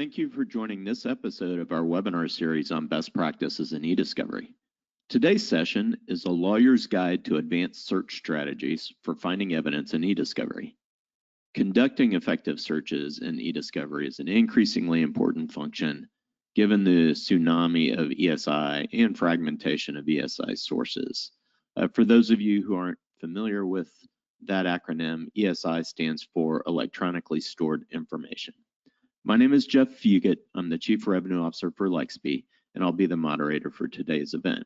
Thank you for joining this episode of our webinar series on best practices in eDiscovery. Today's session is a lawyer's guide to advanced search strategies for finding evidence in eDiscovery. Conducting effective searches in eDiscovery is an increasingly important function given the tsunami of ESI and fragmentation of ESI sources. For those of you who aren't familiar with that acronym, ESI stands for Electronically Stored Information. My name is Jeff Fugit. I'm the Chief Revenue Officer for Lexis, and I'll be the moderator for today's event.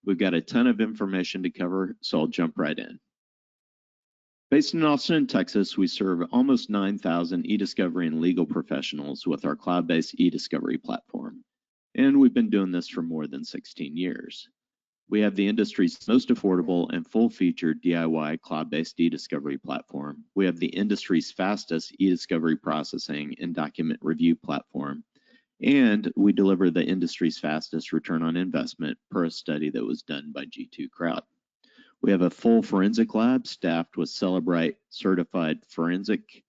We've got a ton of information to cover, so I'll jump right in. Based in Austin, Texas, we serve almost 9,000 eDiscovery and legal professionals with our cloud-based eDiscovery platform, and we've been doing this for more than 16 years. We have the industry's most affordable and full-featured DIY cloud-based eDiscovery platform. We have the industry's fastest eDiscovery processing and document review platform. And we deliver the industry's fastest return on investment per a study that was done by G2 Crowd. We have a full forensic lab staffed with Celebrite certified forensic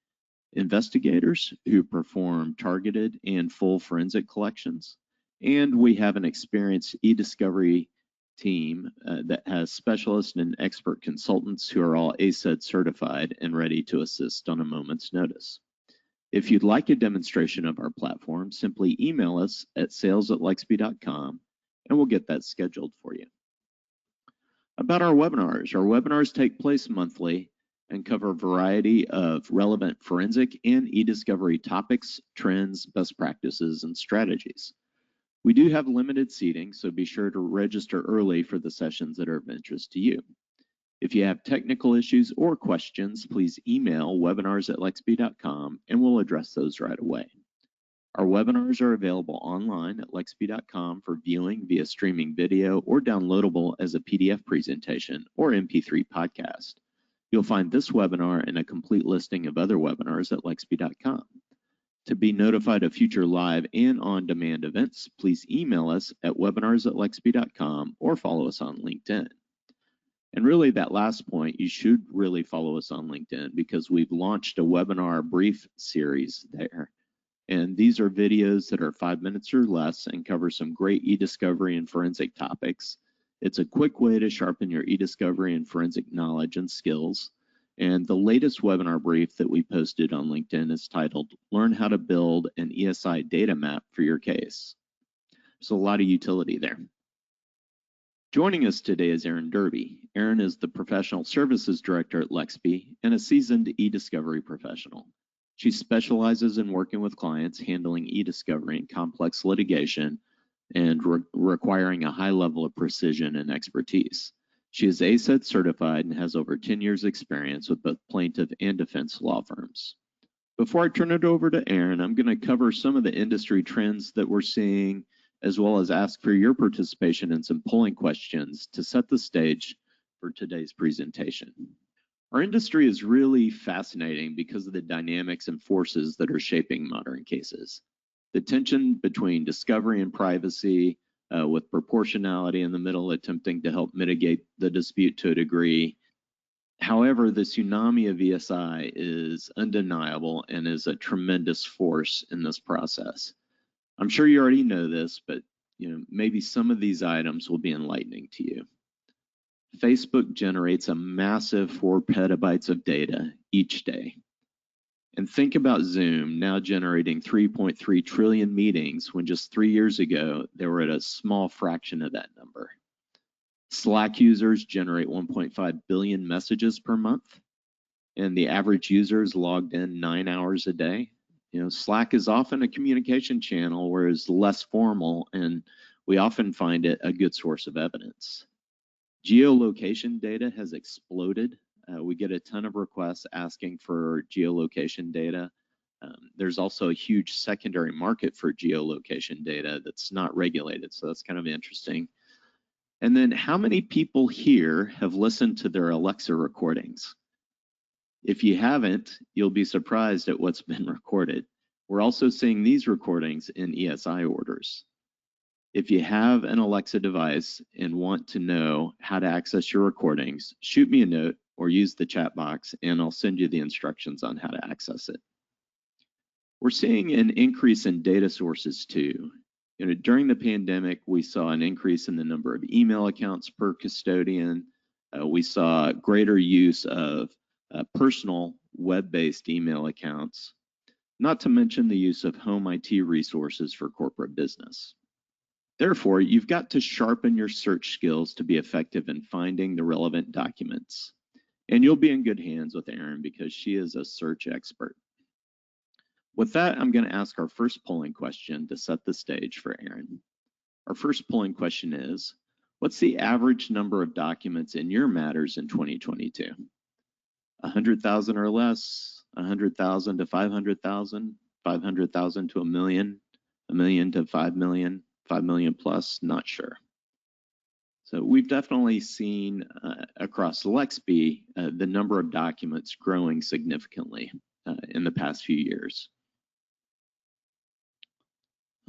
investigators who perform targeted and full forensic collections. And we have an experienced eDiscovery team that has specialists and expert consultants who are all ACED certified and ready to assist on a moment's notice. If you'd like a demonstration of our platform, simply email us at sales@lexis.com and we'll get that scheduled for you. About our webinars take place monthly and cover a variety of relevant forensic and eDiscovery topics, trends, best practices, and strategies. We do have limited seating, so be sure to register early for the sessions that are of interest to you. If you have technical issues or questions, please email webinars@lexis.com and we'll address those right away. Our webinars are available online at lexis.com for viewing via streaming video or downloadable as a PDF presentation or MP3 podcast. You'll find this webinar and a complete listing of other webinars at lexis.com. To be notified of future live and on-demand events, please email us at webinars@lexis.com or follow us on LinkedIn. And really, that last point, you should really follow us on LinkedIn because we've launched a webinar brief series there. And these are videos that are 5 minutes or less and cover some great eDiscovery and forensic topics. It's a quick way to sharpen your eDiscovery and forensic knowledge and skills. And the latest webinar brief that we posted on LinkedIn is titled, Learn How to Build an ESI Data Map for Your Case. There's a lot of utility there. Joining us today is Erin Derby. Erin is the Professional Services Director at Lexis and a seasoned eDiscovery professional. She specializes in working with clients handling eDiscovery and complex litigation and requiring a high level of precision and expertise. She is ACED certified and has over 10 years experience with both plaintiff and defense law firms. Before I turn it over to Erin, I'm going to cover some of the industry trends that we're seeing, as well as ask for your participation in some polling questions to set the stage for today's presentation. Our industry is really fascinating because of the dynamics and forces that are shaping modern cases. The tension between discovery and privacy, with proportionality in the middle attempting to help mitigate the dispute to a degree. However, the tsunami of ESI is undeniable and is a tremendous force in this process. I'm sure you already know this, but maybe some of these items will be enlightening to you. Facebook generates a massive 4 petabytes of data each day. And think about Zoom now generating 3.3 trillion meetings when just 3 years ago, they were at a small fraction of that number. Slack users generate 1.5 billion messages per month, and the average user is logged in 9 hours a day. Slack is often a communication channel, whereas less formal, and we often find it a good source of evidence. Geolocation data has exploded. We get a ton of requests asking for geolocation data. There's also a huge secondary market for geolocation data that's not regulated, so that's kind of interesting. And then how many people here have listened to their Alexa recordings? If you haven't, you'll be surprised at what's been recorded. We're also seeing these recordings in ESI orders. If you have an Alexa device and want to know how to access your recordings, shoot me a note or use the chat box and I'll send you the instructions on how to access it. We're seeing an increase in data sources too. During the pandemic, we saw an increase in the number of email accounts per custodian. We saw greater use of personal web-based email accounts, not to mention the use of home IT resources for corporate business. Therefore, you've got to sharpen your search skills to be effective in finding the relevant documents. And you'll be in good hands with Erin because she is a search expert. With that, I'm going to ask our first polling question to set the stage for Erin. Our first polling question is, what's the average number of documents in your matters in 2022? 100,000 or less, 100,000 to 500,000, 500,000 to a million to 5 million, 5 million plus, not sure. So we've definitely seen across Lexis the number of documents growing significantly in the past few years.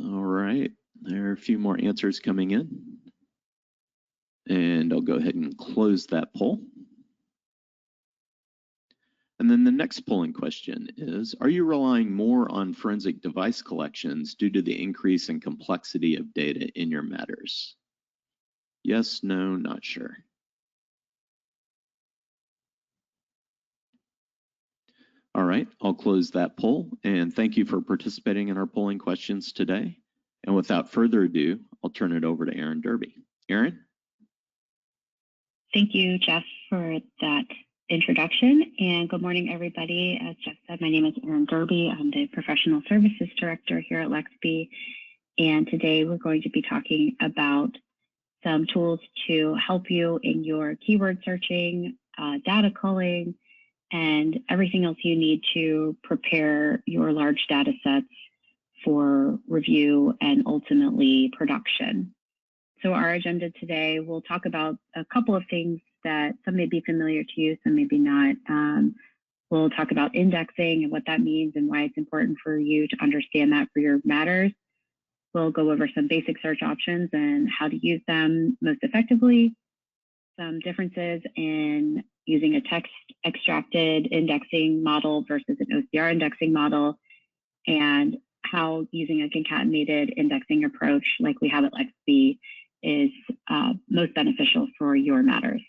All right, there are a few more answers coming in. And I'll go ahead and close that poll. And then the next polling question is, are you relying more on forensic device collections due to the increase in complexity of data in your matters? Yes, no, not sure. All right, I'll close that poll, and thank you for participating in our polling questions today. And without further ado, I'll turn it over to Erin Derby. Erin? Thank you, Jeff, for that introduction, and good morning, everybody. As Jeff said, my name is Erin Derby. I'm the Professional Services Director here at Lexis, and today we're going to be talking about some tools to help you in your keyword searching, data culling, and everything else you need to prepare your large data sets for review and ultimately production. So our agenda today, we'll talk about a couple of things that some may be familiar to you, some maybe not. We'll talk about indexing and what that means and why it's important for you to understand that for your matters. We'll go over some basic search options and how to use them most effectively, some differences in using a text extracted indexing model versus an OCR indexing model, and how using a concatenated indexing approach like we have at Lexis is most beneficial for your matters.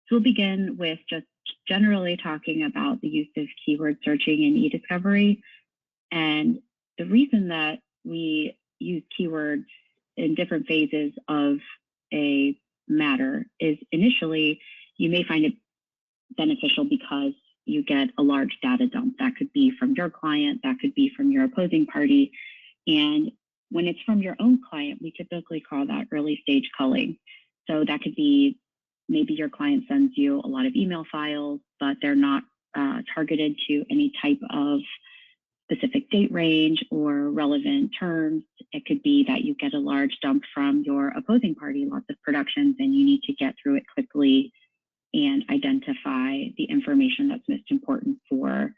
So we'll begin with just generally talking about the use of keyword searching in eDiscovery. And the reason that we use keywords in different phases of a matter is initially you may find it beneficial because you get a large data dump. That could be from your client, that could be from your opposing party. And when it's from your own client, we typically call that early stage culling. So that could be maybe your client sends you a lot of email files, but they're not targeted to any type of specific date range or relevant terms. It could be that you get a large dump from your opposing party, lots of productions, and you need to get through it quickly and identify the information that's most important for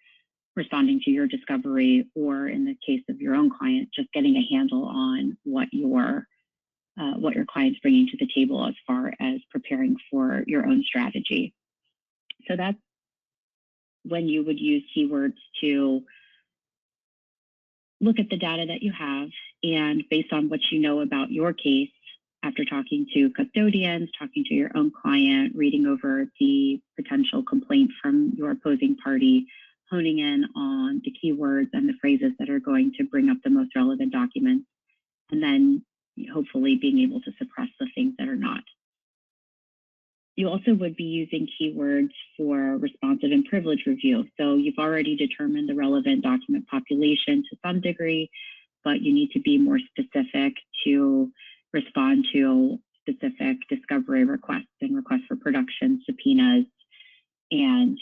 responding to your discovery, or in the case of your own client, just getting a handle on what your client's bringing to the table as far as preparing for your own strategy. So that's when you would use keywords to look at the data that you have, and based on what you know about your case, after talking to custodians, talking to your own client, reading over the potential complaint from your opposing party, honing in on the keywords and the phrases that are going to bring up the most relevant documents, and then hopefully being able to suppress the things that are not. You also would be using keywords for responsive and privilege review. So you've already determined the relevant document population to some degree, but you need to be more specific to respond to specific discovery requests and requests for production, subpoenas, and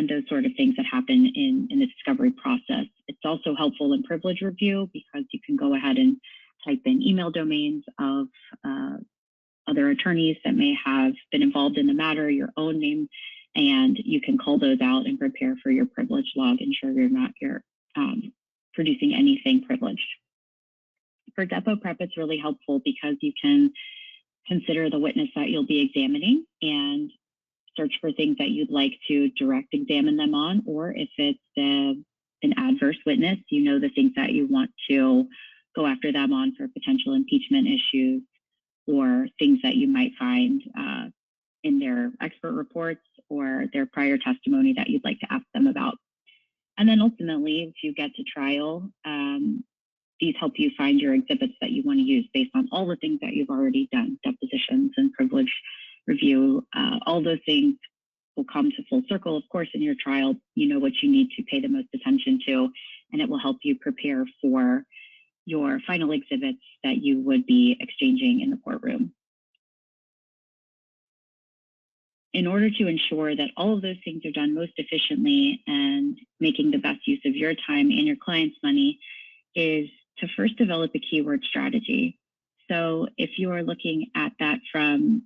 those sort of things that happen in the discovery process. It's also helpful in privilege review because you can go ahead and type in email domains of other attorneys that may have been involved in the matter, your own name, and you can call those out and prepare for your privilege log, ensure you're producing anything privileged. For depo prep, it's really helpful because you can consider the witness that you'll be examining and search for things that you'd like to direct examine them on, or if it's an adverse witness, you know the things that you want to go after them on for potential impeachment issues or things that you might find in their expert reports or their prior testimony that you'd like to ask them about. And then ultimately, if you get to trial, these help you find your exhibits that you want to use based on all the things that you've already done, depositions and privilege review. All those things will come to full circle. Of course, in your trial, you know what you need to pay the most attention to, and it will help you prepare for your final exhibits that you would be exchanging in the courtroom. In order to ensure that all of those things are done most efficiently and making the best use of your time and your client's money is to first develop a keyword strategy. So if you are looking at that from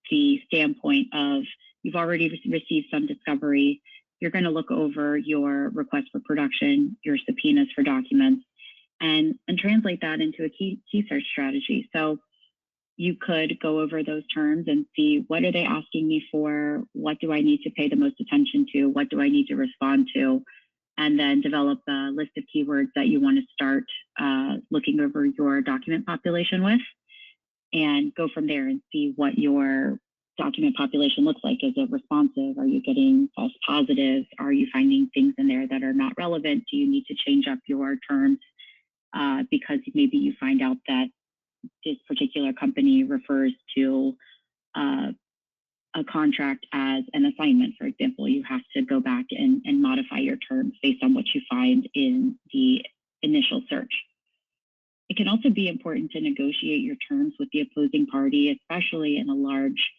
the standpoint of you've already received some discovery, you're going to look over your request for production, your subpoenas for documents, and translate that into a key search strategy. So you could go over those terms and see, what are they asking me for? What do I need to pay the most attention to? What do I need to respond to? And then develop a list of keywords that you want to start looking over your document population with, and go from there and see what your document population looks like. Is it responsive? Are you getting false positives? Are you finding things in there that are not relevant? Do you need to change up your terms because maybe you find out that this particular company refers to a contract as an assignment, for example? You have to go back and modify your terms based on what you find in the initial search. It can also be important to negotiate your terms with the opposing party, especially in a large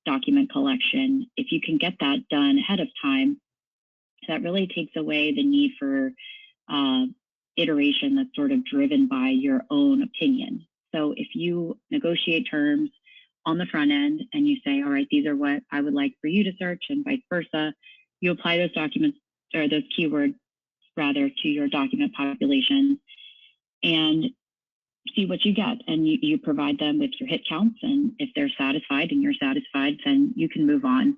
document collection. If you can get that done ahead of time, that really takes away the need for iteration that's sort of driven by your own opinion. So if you negotiate terms on the front end and you say, all right, these are what I would like for you to search, and vice versa, you apply those documents or those keywords rather to your document population and see what you get. And you provide them with your hit counts. And if they're satisfied and you're satisfied, then you can move on.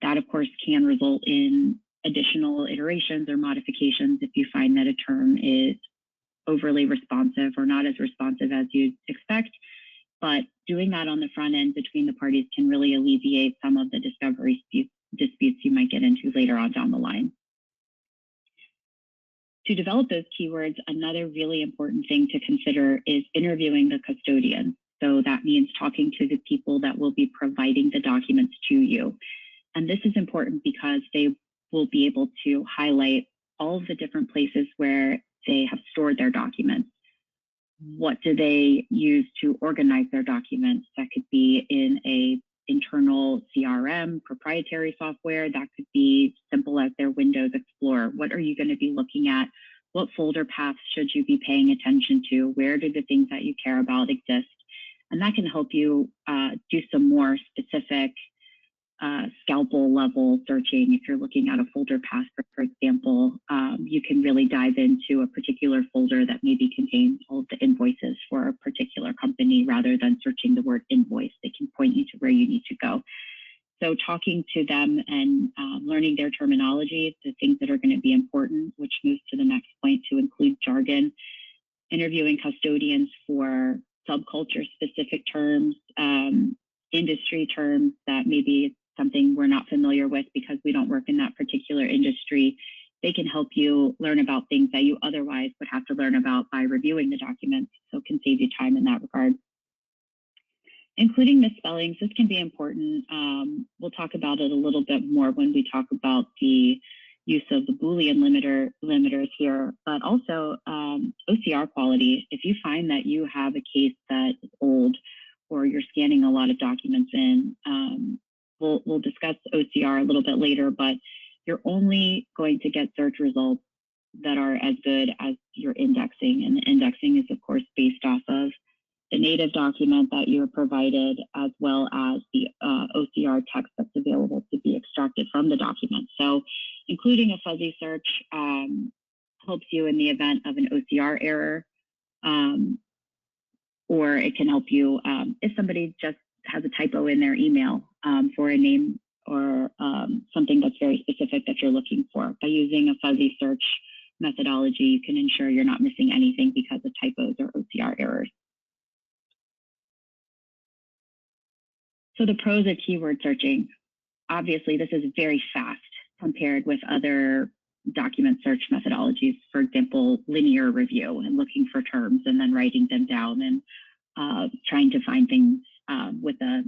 That, of course, can result in additional iterations or modifications if you find that a term is overly responsive or not as responsive as you'd expect. But doing that on the front end between the parties can really alleviate some of the discovery disputes you might get into later on down the line. To develop those keywords, another really important thing to consider is interviewing the custodian. So that means talking to the people that will be providing the documents to you. And this is important because they will be able to highlight all of the different places where they have stored their documents. What do they use to organize their documents? That could be in a internal CRM, proprietary software. That could be simple as their Windows Explorer. What are you going to be looking at? What folder paths should you be paying attention to? Where do the things that you care about exist? And that can help you do some more specific scalpel level searching. If you're looking at a folder path, for example, you can really dive into a particular folder that maybe contains all of the invoices for a particular company rather than searching the word invoice. They can point you to where you need to go. So talking to them and learning their terminology, the things that are going to be important, which moves to the next point to include jargon, interviewing custodians for subculture specific terms, industry terms that maybe something we're not familiar with because we don't work in that particular industry. They can help you learn about things that you otherwise would have to learn about by reviewing the documents, so it can save you time in that regard. Including misspellings, this can be important. We'll talk about it a little bit more when we talk about the use of the Boolean limiters here, but also OCR quality. If you find that you have a case that is old or you're scanning a lot of documents in, we'll discuss OCR a little bit later, but you're only going to get search results that are as good as your indexing. And the indexing is, of course, based off of the native document that you're provided, as well as the OCR text that's available to be extracted from the document. So including a fuzzy search helps you in the event of an OCR error, or it can help you if somebody just has a typo in their email for a name something that's very specific that you're looking for. By using a fuzzy search methodology, you can ensure you're not missing anything because of typos or OCR errors. So the pros of keyword searching, obviously this is very fast compared with other document search methodologies. For example, linear review and looking for terms and then writing them down and trying to find things with a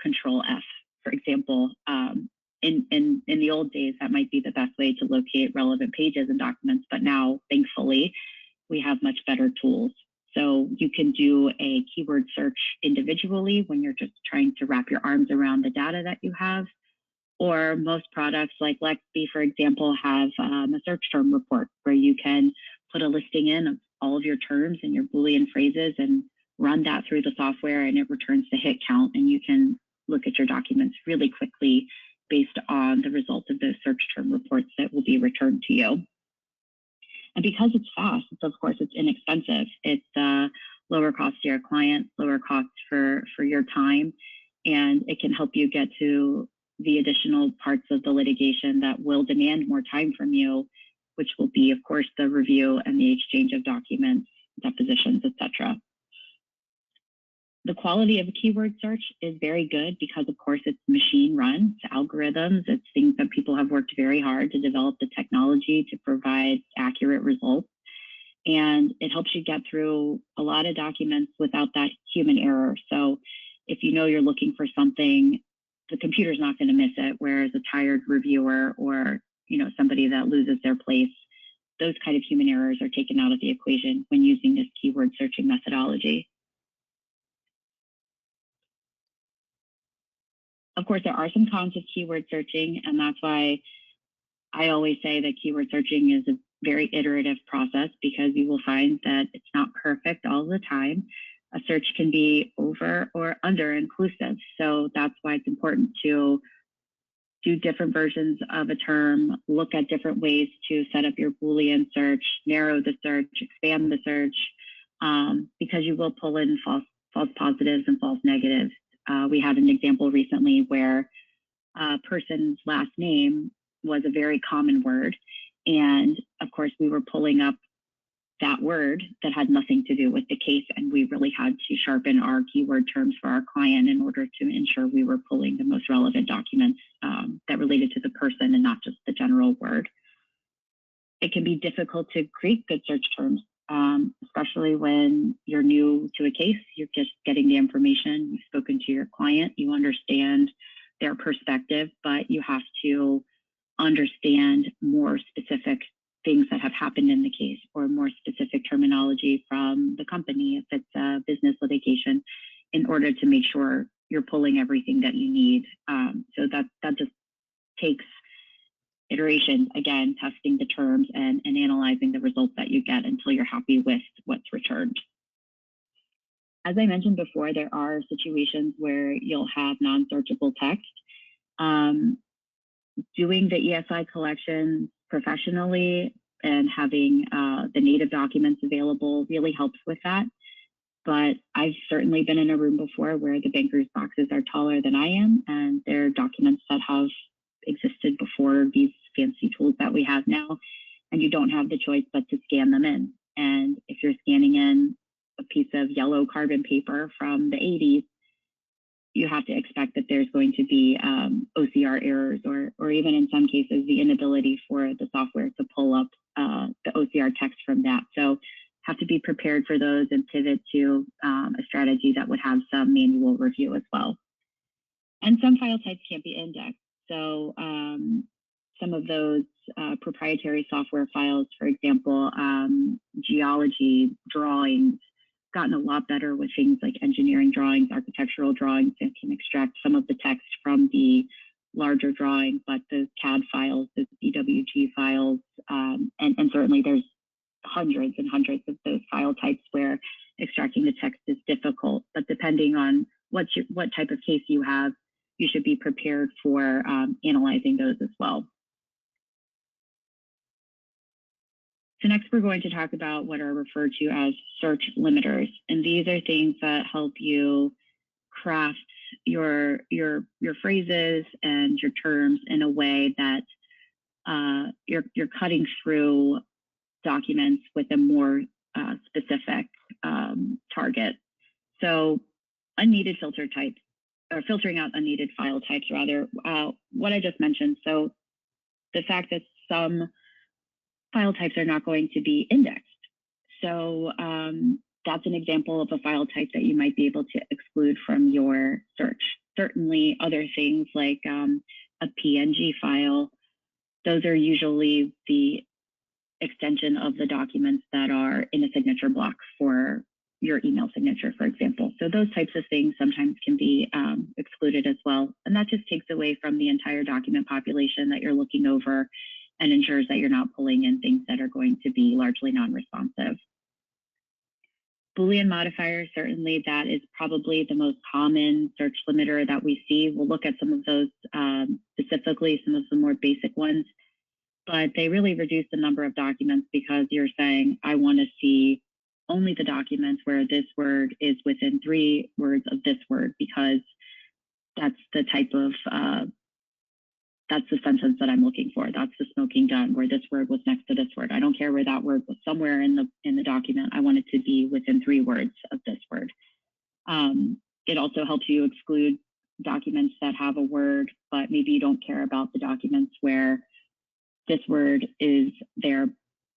control F, for example. In the old days, that might be the best way to locate relevant pages and documents, but now, thankfully, we have much better tools. So you can do a keyword search individually when you're just trying to wrap your arms around the data that you have. Or most products like Lexis, for example, have a search term report where you can put a listing in of all of your terms and your Boolean phrases and run that through the software, and it returns the hit count, and you can look at your documents really quickly based on the results of those search term reports that will be returned to you. And because it's fast, of course, it's inexpensive. It's lower cost to your client, lower cost for your time, and it can help you get to the additional parts of the litigation that will demand more time from you, which will be, of course, the review and the exchange of documents, depositions, etc. The quality of a keyword search is very good because, of course, it's machine run, it's algorithms, it's things that people have worked very hard to develop the technology to provide accurate results. And it helps you get through a lot of documents without that human error. So if you know you're looking for something, the computer's not going to miss it, whereas a tired reviewer or somebody that loses their place, those kind of human errors are taken out of the equation when using this keyword searching methodology. Of course, there are some cons of keyword searching, and that's why I always say that keyword searching is a very iterative process, because you will find that it's not perfect all the time. A search can be over or under inclusive. So that's why it's important to do different versions of a term, look at different ways to set up your Boolean search, narrow the search, expand the search, because you will pull in false positives and false negatives. We had an example recently where a person's last name was a very common word. And of course, we were pulling up that word that had nothing to do with the case. And we really had to sharpen our keyword terms for our client in order to ensure we were pulling the most relevant documents that related to the person and not just the general word. It can be difficult to create good search terms, especially when you're new to a case. You're just getting the information, you've spoken to your client, you understand their perspective, but you have to understand more specific things that have happened in the case, or more specific terminology from the company if it's a business litigation, in order to make sure you're pulling everything that you need. So that just takes iteration, again, testing the terms and analyzing the results that you get until you're happy with what's returned. As I mentioned before, there are situations where you'll have non-searchable text. Doing the ESI collection professionally and having the native documents available really helps with that. But I've certainly been in a room before where the banker's boxes are taller than I am, and they're documents that have existed before these fancy tools that we have now, and you don't have the choice but to scan them in. And if you're scanning in a piece of yellow carbon paper from the 80s, you have to expect that there's going to be OCR errors, or even in some cases, the inability for the software to pull up the OCR text from that. So have to be prepared for those and pivot to a strategy that would have some manual review as well. And some file types can't be indexed. So some of those proprietary software files, for example, geology, drawings, gotten a lot better with things like engineering drawings, architectural drawings, that can extract some of the text from the larger drawing, but those CAD files, those EWG files, and certainly there's hundreds and hundreds of those file types where extracting the text is difficult. But depending on what type of case you have, you should be prepared for analyzing those as well. So next, we're going to talk about what are referred to as search limiters. And these are things that help you craft your phrases and your terms in a way that you're cutting through documents with a more specific target. So unneeded filter types, or filtering out unneeded file types rather, what I just mentioned. So the fact that some file types are not going to be indexed. So that's an example of a file type that you might be able to exclude from your search. Certainly other things like a PNG file, those are usually the extension of the documents that are in a signature block for your email signature, for example. So those types of things sometimes can be excluded as well. And that just takes away from the entire document population that you're looking over and ensures that you're not pulling in things that are going to be largely non-responsive. Boolean modifiers, certainly that is probably the most common search limiter that we see. We'll look at some of those specifically, some of the more basic ones, but they really reduce the number of documents because you're saying, I want to see only the documents where this word is within 3 words of this word, because that's the type of, that's the sentence that I'm looking for. That's the smoking gun, where this word was next to this word. I don't care where that word was, somewhere in the document. I want it to be within 3 words of this word. It also helps you exclude documents that have a word, but maybe you don't care about the documents where this word is there,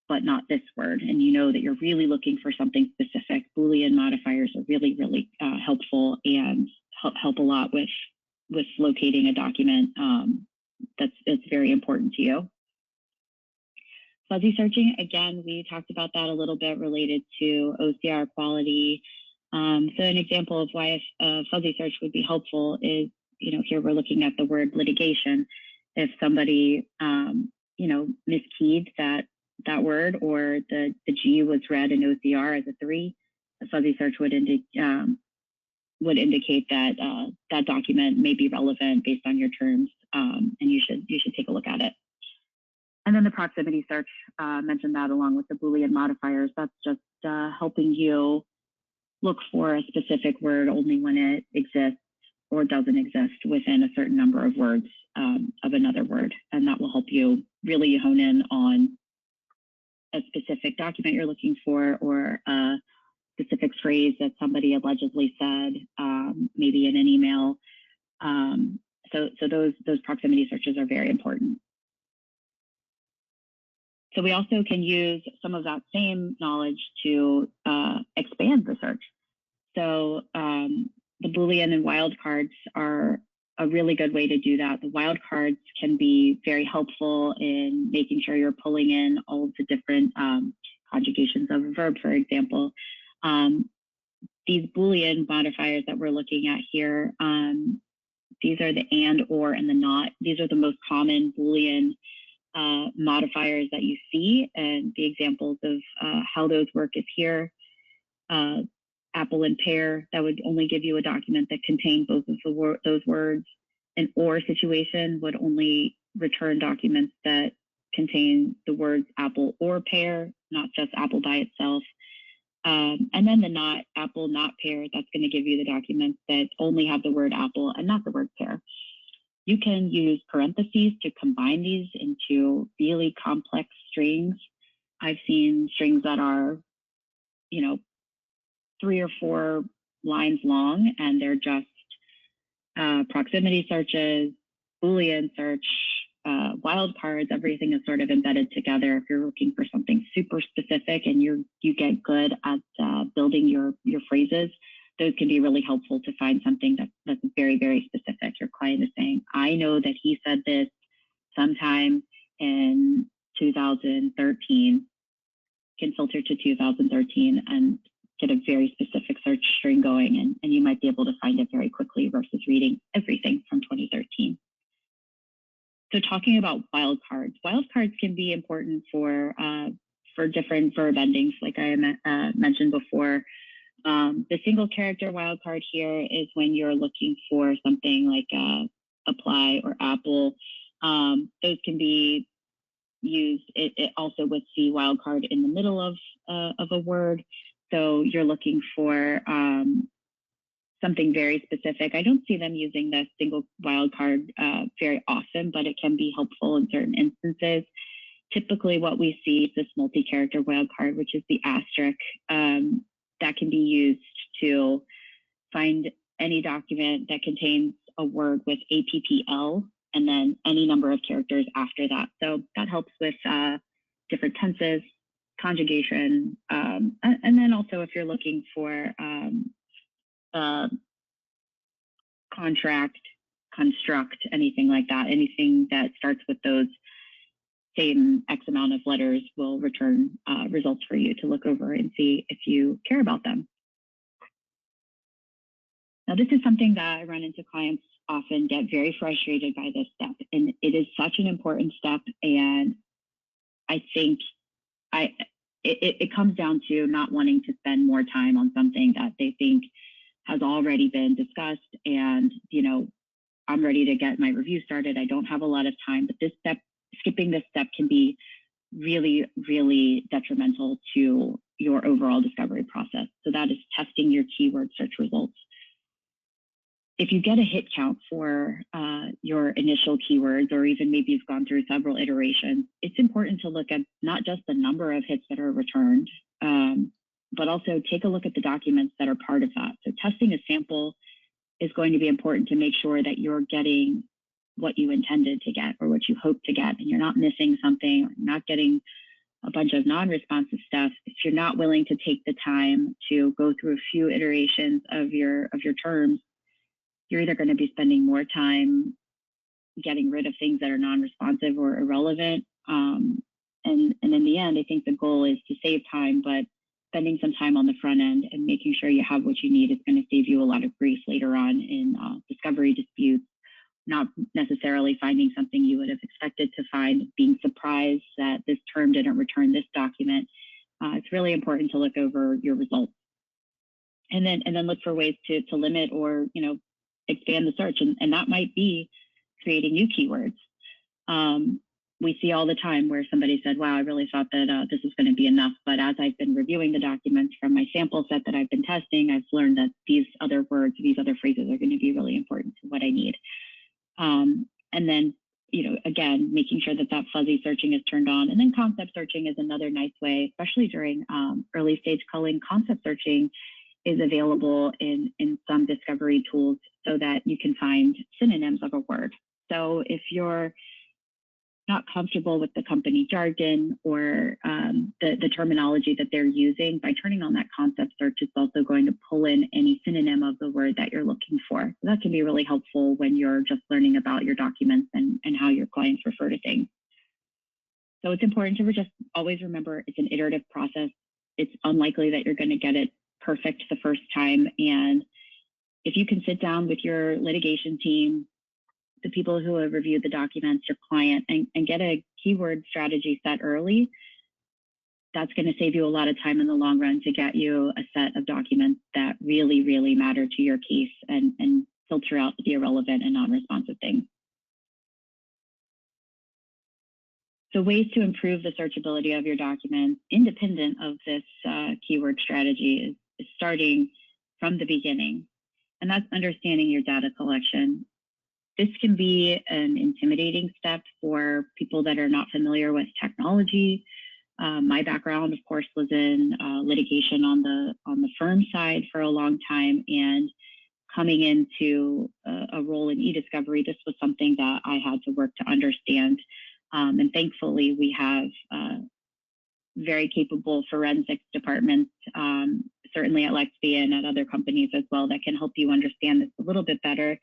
but not this word, and you know that you're really looking for something specific. Boolean modifiers are really, really helpful and help a lot with locating a document that's very important to you. Fuzzy searching, again, we talked about that a little bit related to OCR quality. So an example of why a fuzzy search would be helpful is, here we're looking at the word litigation. If somebody, miskeyed that word, or the G was read in OCR as a 3, a fuzzy search would indicate that that document may be relevant based on your terms, and you should take a look at it. And then the proximity search, mentioned that along with the Boolean modifiers. That's just helping you look for a specific word only when it exists or doesn't exist within a certain number of words of another word, and that will help you really hone in on a specific document you're looking for, or a specific phrase that somebody allegedly said, maybe in an email. So those proximity searches are very important. So we also can use some of that same knowledge to expand the search. So the Boolean and wildcards are a really good way to do that. The wildcards can be very helpful in making sure you're pulling in all of the different conjugations of a verb, for example. These Boolean modifiers that we're looking at here, these are the and, or, and the not. These are the most common Boolean modifiers that you see, and the examples of how those work is here. Apple and pear, that would only give you a document that contained both of those words. An or situation would only return documents that contain the words apple or pear, not just apple by itself. And then the not, apple, not pear, that's going to give you the documents that only have the word apple and not the word pear. You can use parentheses to combine these into really complex strings. I've seen strings that are, 3 or 4 lines long, and they're just proximity searches, Boolean search, wildcards. Everything is sort of embedded together. If you're looking for something super specific and you get good at building your phrases, those can be really helpful to find something that's very, very specific. Your client is saying, I know that he said this sometime in 2013, can filter to 2013 and get a very specific search string going, and you might be able to find it very quickly versus reading everything from 2013. So talking about wildcards can be important for different verb endings, like I mentioned before. The single character wildcard here is when you're looking for something like apply or apple. Those can be used it also with the wildcard in the middle of a word. So you're looking for something very specific. I don't see them using the single wildcard very often, but it can be helpful in certain instances. Typically what we see is this multi-character wildcard, which is the asterisk, that can be used to find any document that contains a word with APPL and then any number of characters after that. So that helps with different tenses, conjugation, and then also if you're looking for contract, construct, anything like that, anything that starts with those same X amount of letters will return results for you to look over and see if you care about them. Now, this is something that I run into clients often get very frustrated by this step, and it is such an important step. And I think it comes down to not wanting to spend more time on something that they think has already been discussed. And, you know, I'm ready to get my review started. I don't have a lot of time, but this step, skipping this step can be really, really detrimental to your overall discovery process. So that is testing your keyword search results. If you get a hit count for your initial keywords, or even maybe you've gone through several iterations, it's important to look at not just the number of hits that are returned, but also take a look at the documents that are part of that. So testing a sample is going to be important to make sure that you're getting what you intended to get or what you hope to get, and you're not missing something or not getting a bunch of non-responsive stuff. If you're not willing to take the time to go through a few iterations of your terms, you're either going to be spending more time getting rid of things that are non-responsive or irrelevant. And in the end, I think the goal is to save time, but spending some time on the front end and making sure you have what you need is going to save you a lot of grief later on in discovery disputes, not necessarily finding something you would have expected to find, being surprised that this term didn't return this document. It's really important to look over your results. And then look for ways to limit or, you know, expand the search. And that might be creating new keywords. We see all the time where somebody said, wow, I really thought that this was going to be enough. But as I've been reviewing the documents from my sample set that I've been testing, I've learned that these other words, these other phrases are going to be really important to what I need. And then, you know, again, making sure that that fuzzy searching is turned on. And then concept searching is another nice way, especially during early stage culling. Concept searching is available in some discovery tools so that you can find synonyms of a word. So if you're not comfortable with the company jargon or the terminology that they're using, by turning on that concept search, it's also going to pull in any synonym of the word that you're looking for. So that can be really helpful when you're just learning about your documents and how your clients refer to things. So it's important to just always remember it's an iterative process. It's unlikely that you're going to get it perfect the first time. And if you can sit down with your litigation team, the people who have reviewed the documents, your client, and get a keyword strategy set early, that's going to save you a lot of time in the long run to get you a set of documents that really, really matter to your case and filter out the irrelevant and non-responsive things. So ways to improve the searchability of your documents, independent of this keyword strategy, is starting from the beginning. And that's understanding your data collection. This can be an intimidating step for people that are not familiar with technology. My background, of course, was in litigation on the firm side for a long time, and coming into a role in eDiscovery, this was something that I had to work to understand. And thankfully, we have very capable forensics departments, certainly at Lexis and at other companies as well, that can help you understand this a little bit better.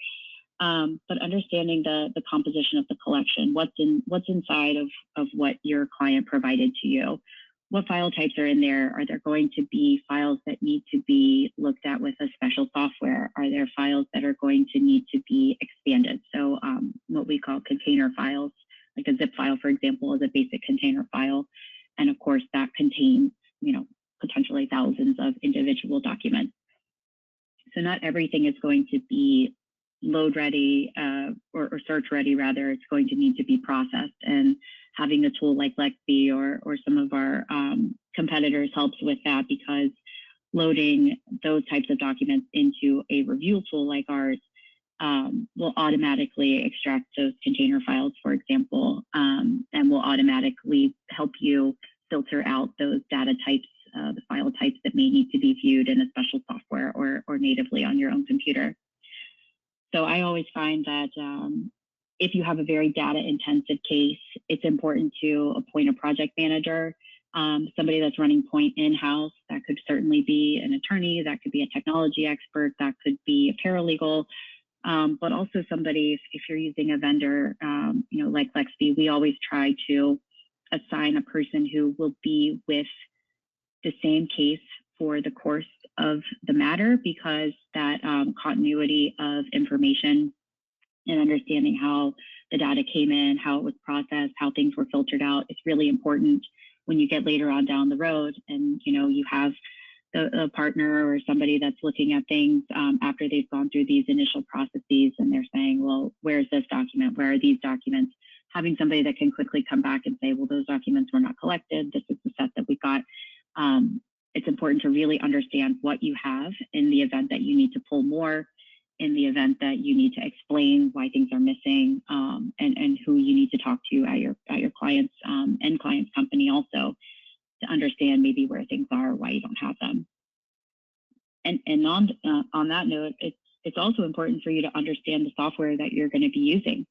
But understanding the composition of the collection, what's inside of what your client provided to you, what file types are in there? Are there going to be files that need to be looked at with a special software? Are there files that are going to need to be expanded? So what we call container files, like a zip file, for example, is a basic container file. And of course, that contains, you know, potentially thousands of individual documents. So not everything is going to be load ready or search ready, rather. It's going to need to be processed, and having a tool like Lexis or some of our competitors helps with that, because loading those types of documents into a review tool like ours will automatically extract those container files, for example, and will automatically help you filter out those data types, the file types that may need to be viewed in a special software or natively on your own computer. So I always find that if you have a very data intensive case, it's important to appoint a project manager, somebody that's running point in-house. That could certainly be an attorney, that could be a technology expert, that could be a paralegal, but also somebody, if you're using a vendor, like Lexis, we always try to assign a person who will be with the same case for the course of the matter, because that continuity of information and understanding how the data came in, how it was processed, how things were filtered out, it's really important when you get later on down the road and you have a partner or somebody that's looking at things after they've gone through these initial processes and they're saying, well, where's this document? Where are these documents? Having somebody that can quickly come back and say, well, those documents were not collected. This is the set that we got. It's important to really understand what you have in the event that you need to pull more, in the event that you need to explain why things are missing, and who you need to talk to at your client's end client's company also to understand maybe where things are, why you don't have them. And on that note, it's also important for you to understand the software that you're going to be using.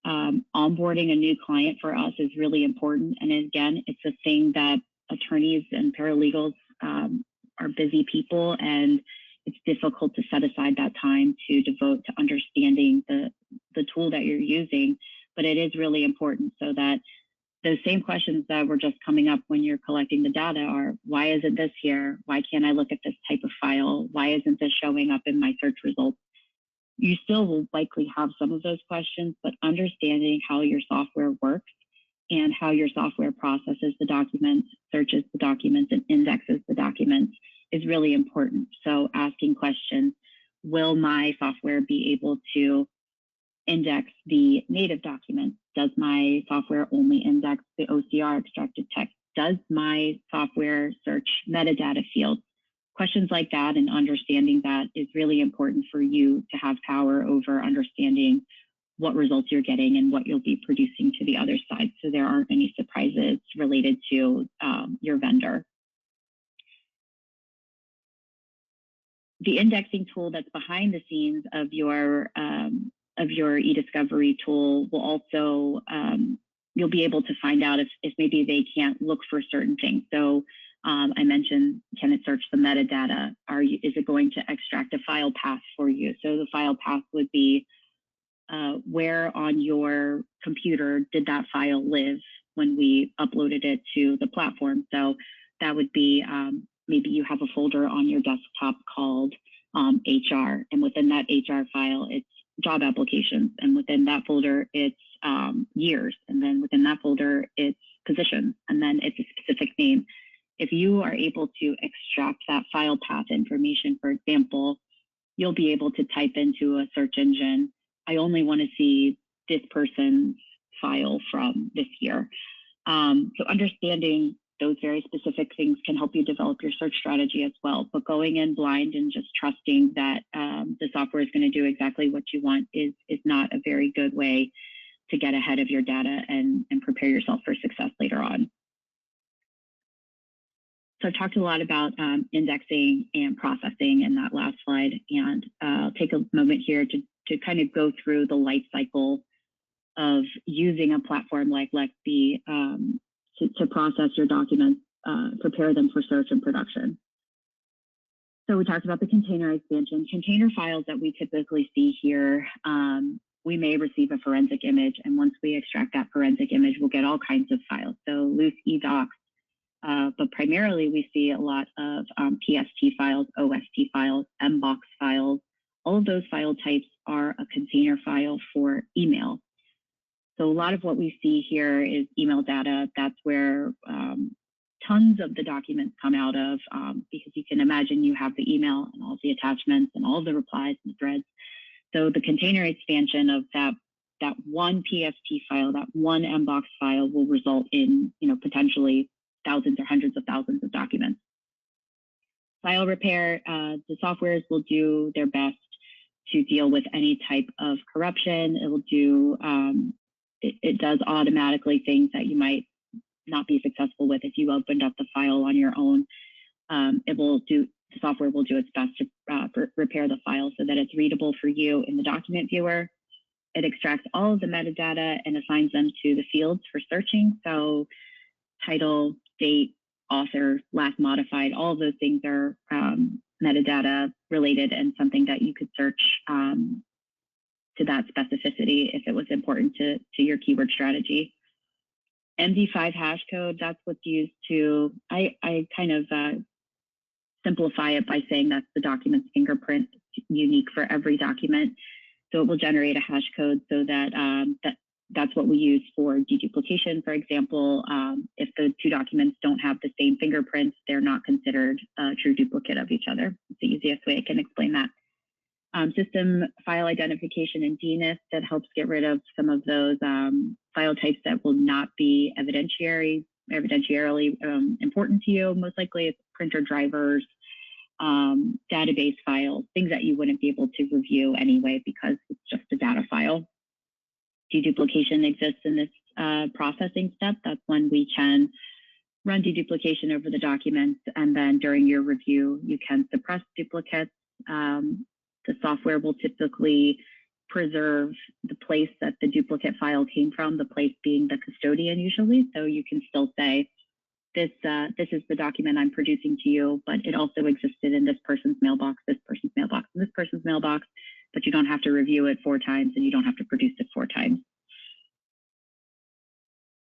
Onboarding a new client for us is really important. And again, it's a thing that attorneys and paralegals are busy people, and it's difficult to set aside that time to devote to understanding the tool that you're using. But it is really important, so that those same questions that were just coming up when you're collecting the data are, why isn't this here? Why can't I look at this type of file? Why isn't this showing up in my search results? You still will likely have some of those questions, but understanding how your software works and how your software processes the documents, searches the documents, and indexes the documents is really important. So asking questions, will my software be able to index the native documents? Does my software only index the OCR extracted text? Does my software search metadata fields? Questions like that and understanding that is really important for you to have power over understanding what results you're getting and what you'll be producing to the other side, so there aren't any surprises related to your vendor. The indexing tool that's behind the scenes of your eDiscovery tool will also, you'll be able to find out if maybe they can't look for certain things. So I mentioned, can it search the metadata? Is it going to extract a file path for you? So the file path would be where on your computer did that file live when we uploaded it to the platform. So that would be maybe you have a folder on your desktop called HR, and within that HR file, it's job applications, and within that folder, it's years, and then within that folder, it's positions, and then it's a specific name. If you are able to extract that file path information, for example, you'll be able to type into a search engine, I only want to see this person's file from this year. So understanding those very specific things can help you develop your search strategy as well. But going in blind and just trusting that the software is going to do exactly what you want is not a very good way to get ahead of your data and prepare yourself for success later on. So I've talked a lot about indexing and processing in that last slide, and I'll take a moment here to kind of go through the life cycle of using a platform like Lexis to process your documents, prepare them for search and production. So we talked about the container expansion. Container files that we typically see here, we may receive a forensic image, and once we extract that forensic image, we'll get all kinds of files. So loose eDocs, but primarily we see a lot of PST files, OST files, mbox files. All of those file types are a container file for email. So a lot of what we see here is email data. That's where tons of the documents come out of, because you can imagine you have the email and all of the attachments and all of the replies and the threads. So the container expansion of that one PST file, that one mbox file, will result in potentially thousands or hundreds of thousands of documents. File repair, the softwares will do their best to deal with any type of corruption. It will do, it does automatically things that you might not be successful with if you opened up the file on your own. The software will do its best to repair the file so that it's readable for you in the document viewer. It extracts all of the metadata and assigns them to the fields for searching. So title, date, author, last modified, all of those things are metadata related and something that you could search to that specificity if it was important to your keyword strategy. MD5 hash code, that's what's used to, I kind of simplify it by saying that's the document's fingerprint, unique for every document. So it will generate a hash code so that that's what we use for deduplication. For example, if the two documents don't have the same fingerprints, they're not considered a true duplicate of each other. It's the easiest way I can explain that. System file identification and DNIS that helps get rid of some of those file types that will not be evidentiarily important to you. Most likely it's printer drivers, database files, things that you wouldn't be able to review anyway because it's just a data file. Deduplication exists in this processing step. That's when we can run deduplication over the documents, and then during your review, you can suppress duplicates. The software will typically preserve the place that the duplicate file came from, the place being the custodian usually. So you can still say, this is the document I'm producing to you, but it also existed in this person's mailbox, this person's mailbox, and this person's mailbox, but you don't have to review it 4 times and you don't have to produce it 4 times.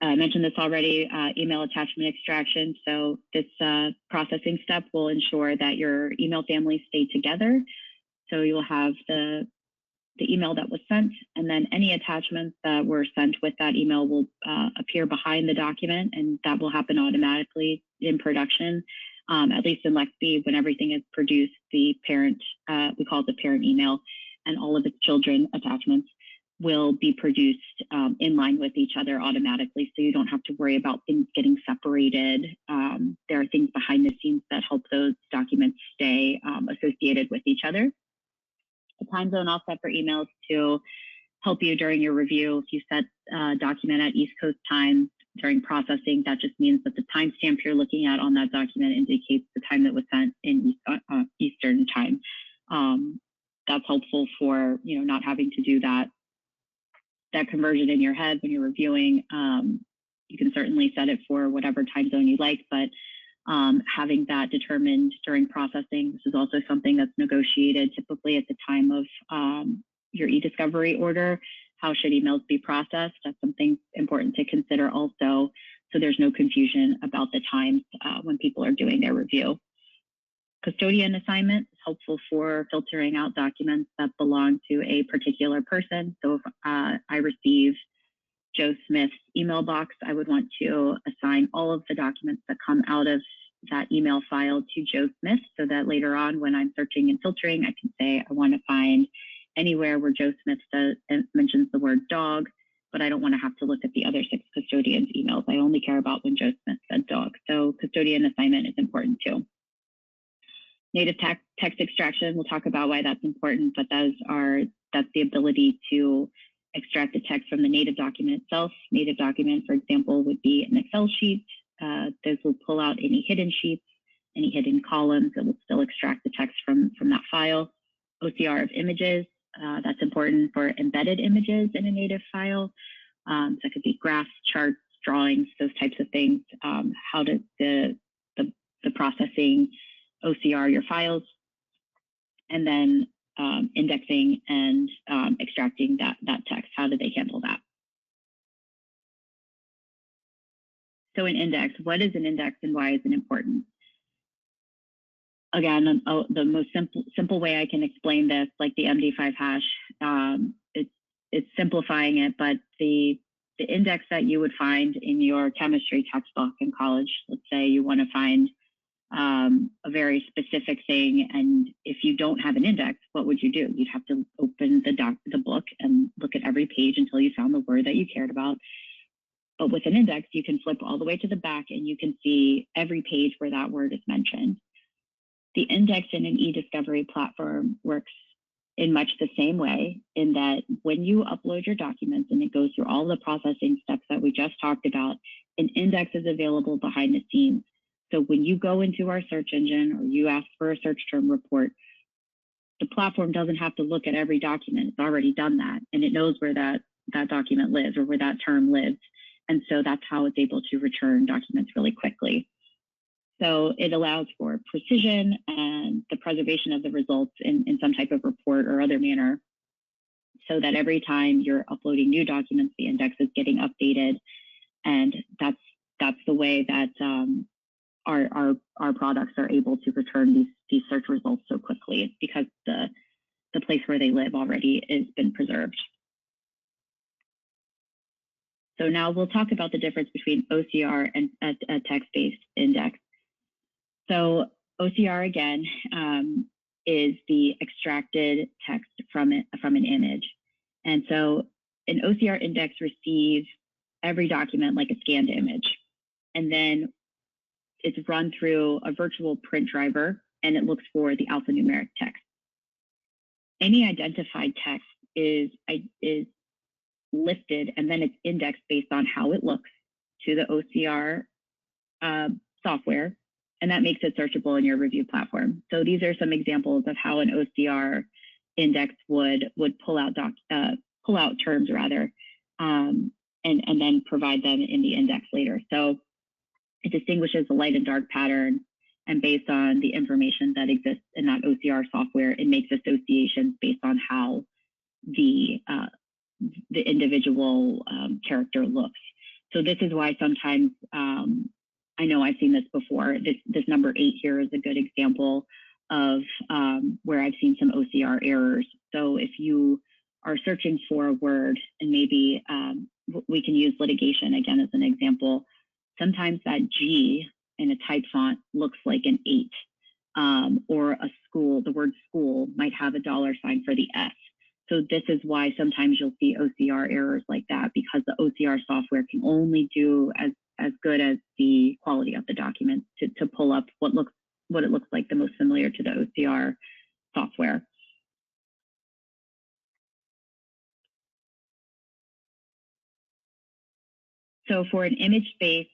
I mentioned this already, email attachment extraction. So this processing step will ensure that your email families stay together. So you'll have the email that was sent, and then any attachments that were sent with that email will appear behind the document, and that will happen automatically in production. At least in Lexis, when everything is produced, the parent, we call it the parent email, and all of its children attachments will be produced in line with each other automatically, so you don't have to worry about things getting separated. There are things behind the scenes that help those documents stay associated with each other. A time zone I'll set for emails to help you during your review. If you set a document at East Coast time during processing, that just means that the timestamp you're looking at on that document indicates the time that was sent in Eastern time. That's helpful for not having to do that conversion in your head when you're reviewing. You can certainly set it for whatever time zone you like, but having that determined during processing, this is also something that's negotiated typically at the time of your eDiscovery order. How should emails be processed? That's something important to consider also, so there's no confusion about the times when people are doing their review. Custodian assignment is helpful for filtering out documents that belong to a particular person. So if I receive Joe Smith's email box, I would want to assign all of the documents that come out of that email file to Joe Smith, so that later on when I'm searching and filtering, I can say I want to find anywhere where Joe Smith mentions the word dog, but I don't want to have to look at the other 6 custodians' emails. I only care about when Joe Smith said dog. So custodian assignment is important too. Native text extraction, we'll talk about why that's important, but that's the ability to extract the text from the native document itself. Native document, for example, would be an Excel sheet. Those will pull out any hidden sheets, any hidden columns. It will still extract the text from that file. OCR of images, that's important for embedded images in a native file. So that could be graphs, charts, drawings, those types of things. How does the processing OCR your files? And then indexing and extracting that text. How do they handle that? So an index, what is an index and why is it important? Again, the most simple way I can explain this, like the MD5 hash, it's simplifying it, but the index that you would find in your chemistry textbook in college, let's say you want to find a very specific thing, and if you don't have an index, what would you do? You'd have to open the book and look at every page until you found the word that you cared about. But with an index, you can flip all the way to the back and you can see every page where that word is mentioned. The index in an eDiscovery platform works in much the same way, in that when you upload your documents and it goes through all the processing steps that we just talked about, an index is available behind the scenes. So when you go into our search engine or you ask for a search term report, the platform doesn't have to look at every document. It's already done that, and it knows where that document lives or where that term lives. And so that's how it's able to return documents really quickly. So it allows for precision and the preservation of the results in some type of report or other manner, so that every time you're uploading new documents, the index is getting updated. And that's the way that our products are able to return these search results so quickly. It's because the place where they live already has been preserved. So now we'll talk about the difference between OCR and a text-based index. So OCR, again, is the extracted text from an image. And so an OCR index receives every document like a scanned image. And then it's run through a virtual print driver, and it looks for the alphanumeric text. Any identified text is listed, and then it's indexed based on how it looks to the OCR software, and that makes it searchable in your review platform. So these are some examples of how an OCR index would pull out terms rather, and then provide them in the index later. So it distinguishes the light and dark pattern, and based on the information that exists in that OCR software, it makes associations based on how the individual character looks. So this is why sometimes, I know I've seen this before, this number 8 here is a good example of where I've seen some OCR errors. So if you are searching for a word, and maybe we can use litigation again as an example, sometimes that G in a type font looks like an 8, or a school, the word school might have a $sign for the S. So this is why sometimes you'll see OCR errors like that, because the OCR software can only do as good as the quality of the document to pull up what it looks like the most familiar to the OCR software. So for an image-based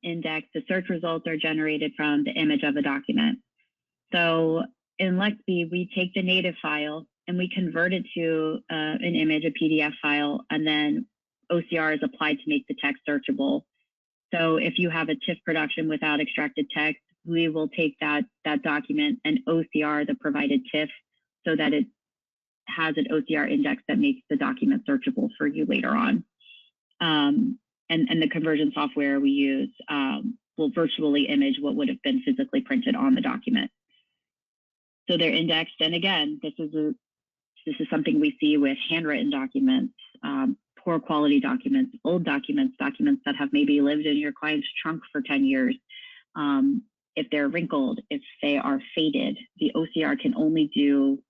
index, the search results are generated from the image of a document. So in Lexis, we take the native file and we convert it to an image, a PDF file, and then OCR is applied to make the text searchable. So if you have a TIFF production without extracted text, we will take that document and OCR the provided TIFF so that it has an OCR index that makes the document searchable for you later on. And the conversion software we use will virtually image what would have been physically printed on the document. So they're indexed, and again, this is something we see with handwritten documents, poor quality documents, old documents that have maybe lived in your client's trunk for 10 years. If they're wrinkled, if they are faded, the OCR can only do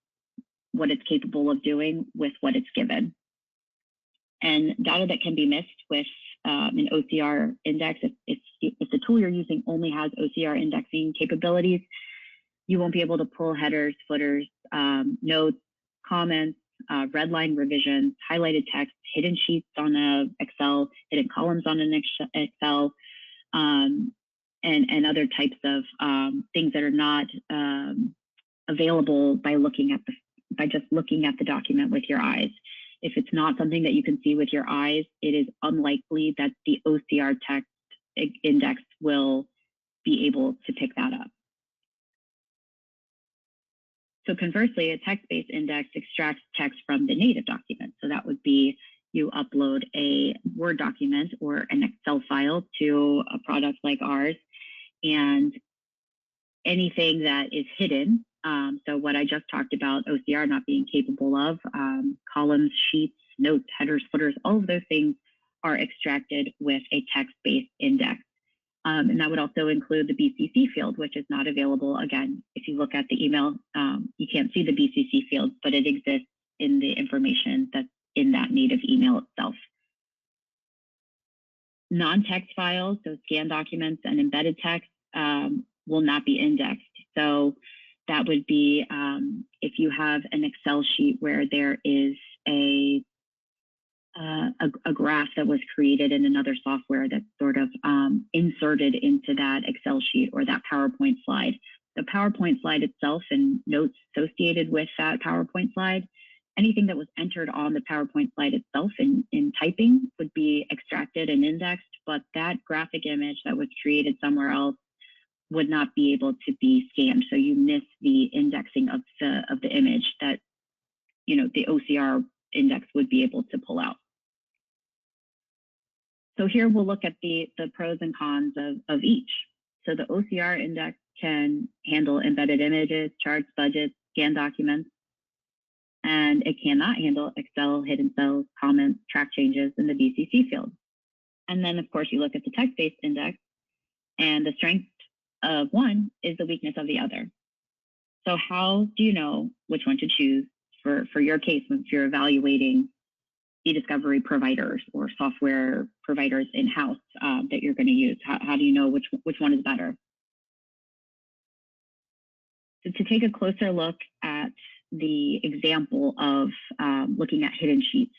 what it's capable of doing with what it's given. And data that can be missed with an OCR index, if the tool you're using only has OCR indexing capabilities, you won't be able to pull headers, footers, notes, comments, red line revisions, highlighted text, hidden sheets on Excel, hidden columns on an Excel, and other types of things that are not available by just looking at the document with your eyes. If it's not something that you can see with your eyes, it is unlikely that the OCR text index will be able to pick that up. So conversely, a text-based index extracts text from the native document. So that would be you upload a Word document or an Excel file to a product like ours, and anything that is hidden, so what I just talked about, OCR not being capable of, columns, sheets, notes, headers, footers, all of those things are extracted with a text-based index. And that would also include the BCC field, which is not available. Again, if you look at the email, you can't see the BCC field, but it exists in the information that's in that native email itself. Non-text files, so scanned documents and embedded text, will not be indexed. So that would be if you have an Excel sheet where there is a graph that was created in another software that's sort of inserted into that Excel sheet or that PowerPoint slide. The PowerPoint slide itself and notes associated with that PowerPoint slide, anything that was entered on the PowerPoint slide itself in typing would be extracted and indexed, but that graphic image that was created somewhere else would not be able to be scanned. So you miss the indexing of the image that, you know, the OCR index would be able to pull out. So here we'll look at the pros and cons of each. So the OCR index can handle embedded images, charts, budgets, scan documents, and it cannot handle Excel, hidden cells, comments, track changes in the BCC field. And then, of course, you look at the text-based index, and the strength of one is the weakness of the other. So how do you know which one to choose for your case when you're evaluating eDiscovery providers or software providers in-house that you're going to use? How do you know which one is better? So to take a closer look at the example of looking at hidden sheets.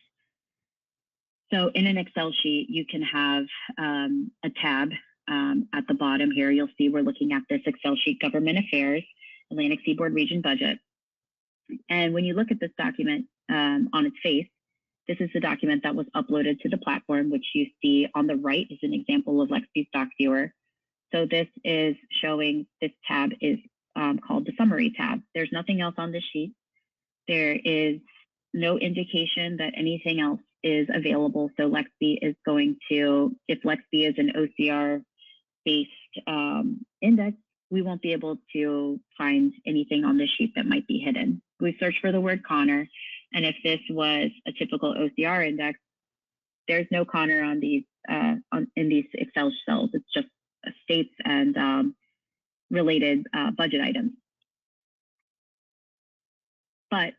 So in an Excel sheet, you can have a tab at the bottom here. You'll see we're looking at this Excel sheet, Government Affairs, Atlantic Seaboard Region Budget. And when you look at this document on its face, this is the document that was uploaded to the platform, which you see on the right is an example of Lexis Doc Viewer. So this is showing, this tab is called the Summary tab. There's nothing else on this sheet. There is no indication that anything else is available. So Lexi is going to, if Lexi is an OCR-based index, we won't be able to find anything on this sheet that might be hidden. We search for the word Connor, and if this was a typical OCR index, there's no Connor on these in these Excel cells. It's just states and related budget items. But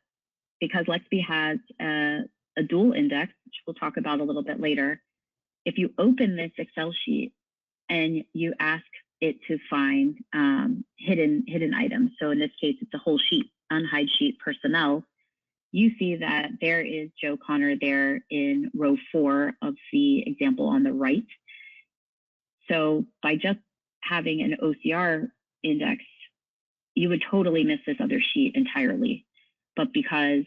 because Lexi has a dual index, which we'll talk about a little bit later, if you open this Excel sheet and you ask it to find hidden items, so in this case, it's a whole sheet, unhide sheet personnel, you see that there is Joe Connor there in row 4 of the example on the right. So by just having an OCR index, you would totally miss this other sheet entirely. But because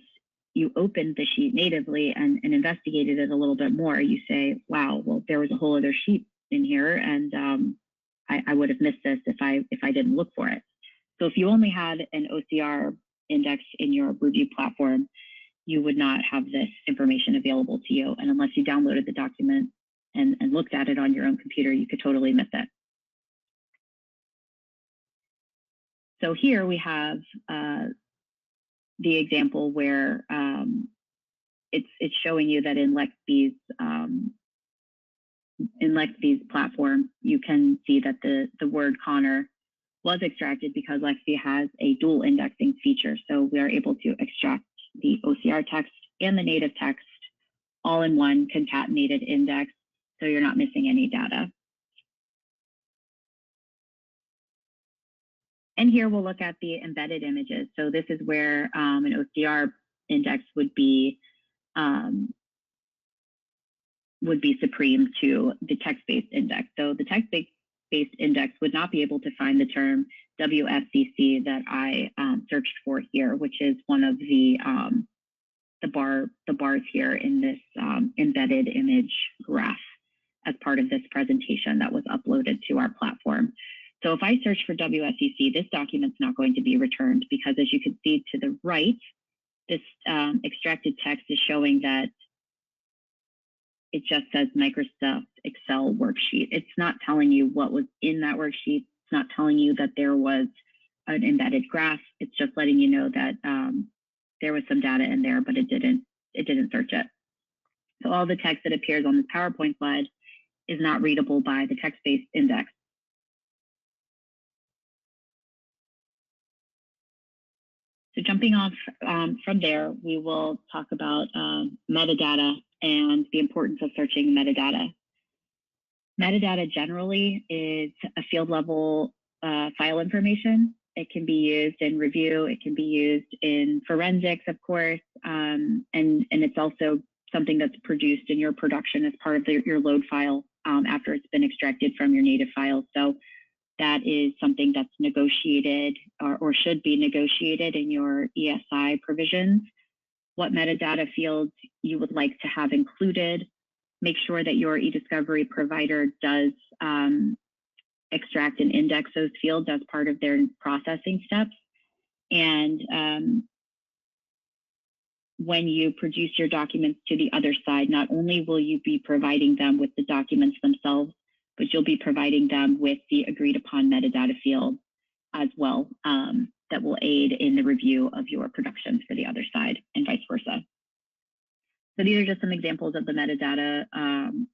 you opened the sheet natively and investigated it a little bit more, you say, wow, well, there was a whole other sheet in here, and I would have missed this if I didn't look for it. So if you only had an OCR index in your review platform, you would not have this information available to you. And unless you downloaded the document and looked at it on your own computer, you could totally miss it. So here we have the example where it's showing you that in Lexi's platform, you can see that the word Connor was extracted because Lexi has a dual indexing feature. So we are able to extract the OCR text and the native text all in one concatenated index, so you're not missing any data. And here we'll look at the embedded images. So this is where an OCR index would be supreme to the text-based index. So the text-based index would not be able to find the term WFCC that I searched for here, which is one of the bars here in this embedded image graph as part of this presentation that was uploaded to our platform. So if I search for WFCC, this document's not going to be returned because, as you can see to the right, this extracted text is showing that it just says Microsoft Excel worksheet. It's not telling you what was in that worksheet. It's not telling you that there was an embedded graph. It's just letting you know that there was some data in there, but it didn't search it. So all the text that appears on this PowerPoint slide is not readable by the text-based index. So jumping off from there, we will talk about metadata and the importance of searching metadata. Metadata generally is a field level file information It can be used in review. It can be used in forensics, of course, and it's also something that's produced in your production as part of your load file after it's been extracted from your native file. So that is something that's negotiated or should be negotiated in your ESI provisions. What metadata fields you would like to have included. Make sure that your eDiscovery provider does extract and index those fields as part of their processing steps. And when you produce your documents to the other side, not only will you be providing them with the documents themselves, but you'll be providing them with the agreed upon metadata field as well that will aid in the review of your productions for the other side and vice versa. So these are just some examples of the metadata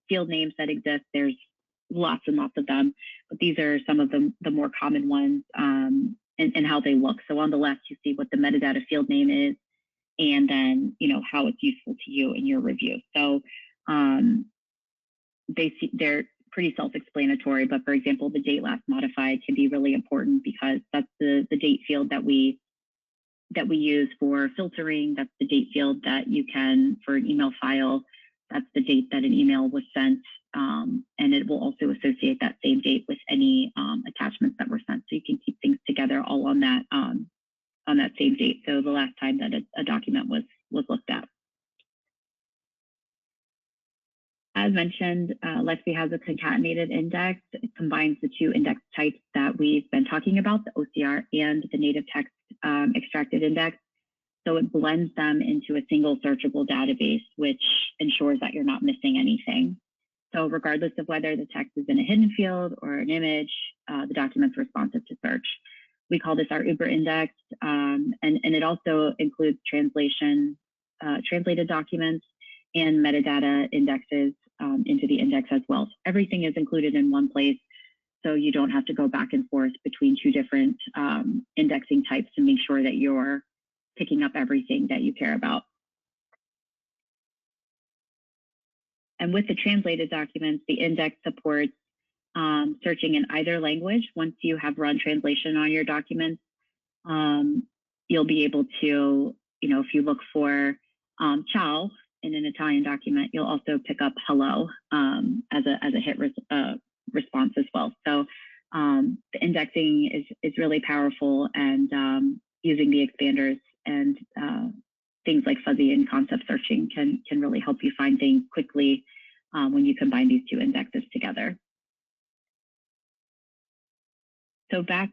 field names that exist. There's lots and lots of them, but these are some of the more common ones and how they look. So on the left, you see what the metadata field name is, and then how it's useful to you in your review. So they're pretty self-explanatory, but for example, the date last modified can be really important because that's the date field that we use for filtering. That's the date field that you can for an email file. That's the date that an email was sent, and it will also associate that same date with any attachments that were sent, so you can keep things together all on that same date. So the last time that a document was looked at. As mentioned, Lexis has a concatenated index. It combines the two index types that we've been talking about, the OCR and the native text extracted index. So it blends them into a single searchable database, which ensures that you're not missing anything. So regardless of whether the text is in a hidden field or an image, the document's responsive to search. We call this our Uber index, and it also includes translated documents and metadata indexes into the index as well. So everything is included in one place, so you don't have to go back and forth between two different indexing types to make sure that you're picking up everything that you care about. And with the translated documents, the index supports searching in either language. Once you have run translation on your documents, you'll be able to, if you look for ciao in an Italian document, you'll also pick up hello as a hit response as well. So the indexing is really powerful, and using the expanders and things like fuzzy and concept searching can really help you find things quickly when you combine these two indexes together. So back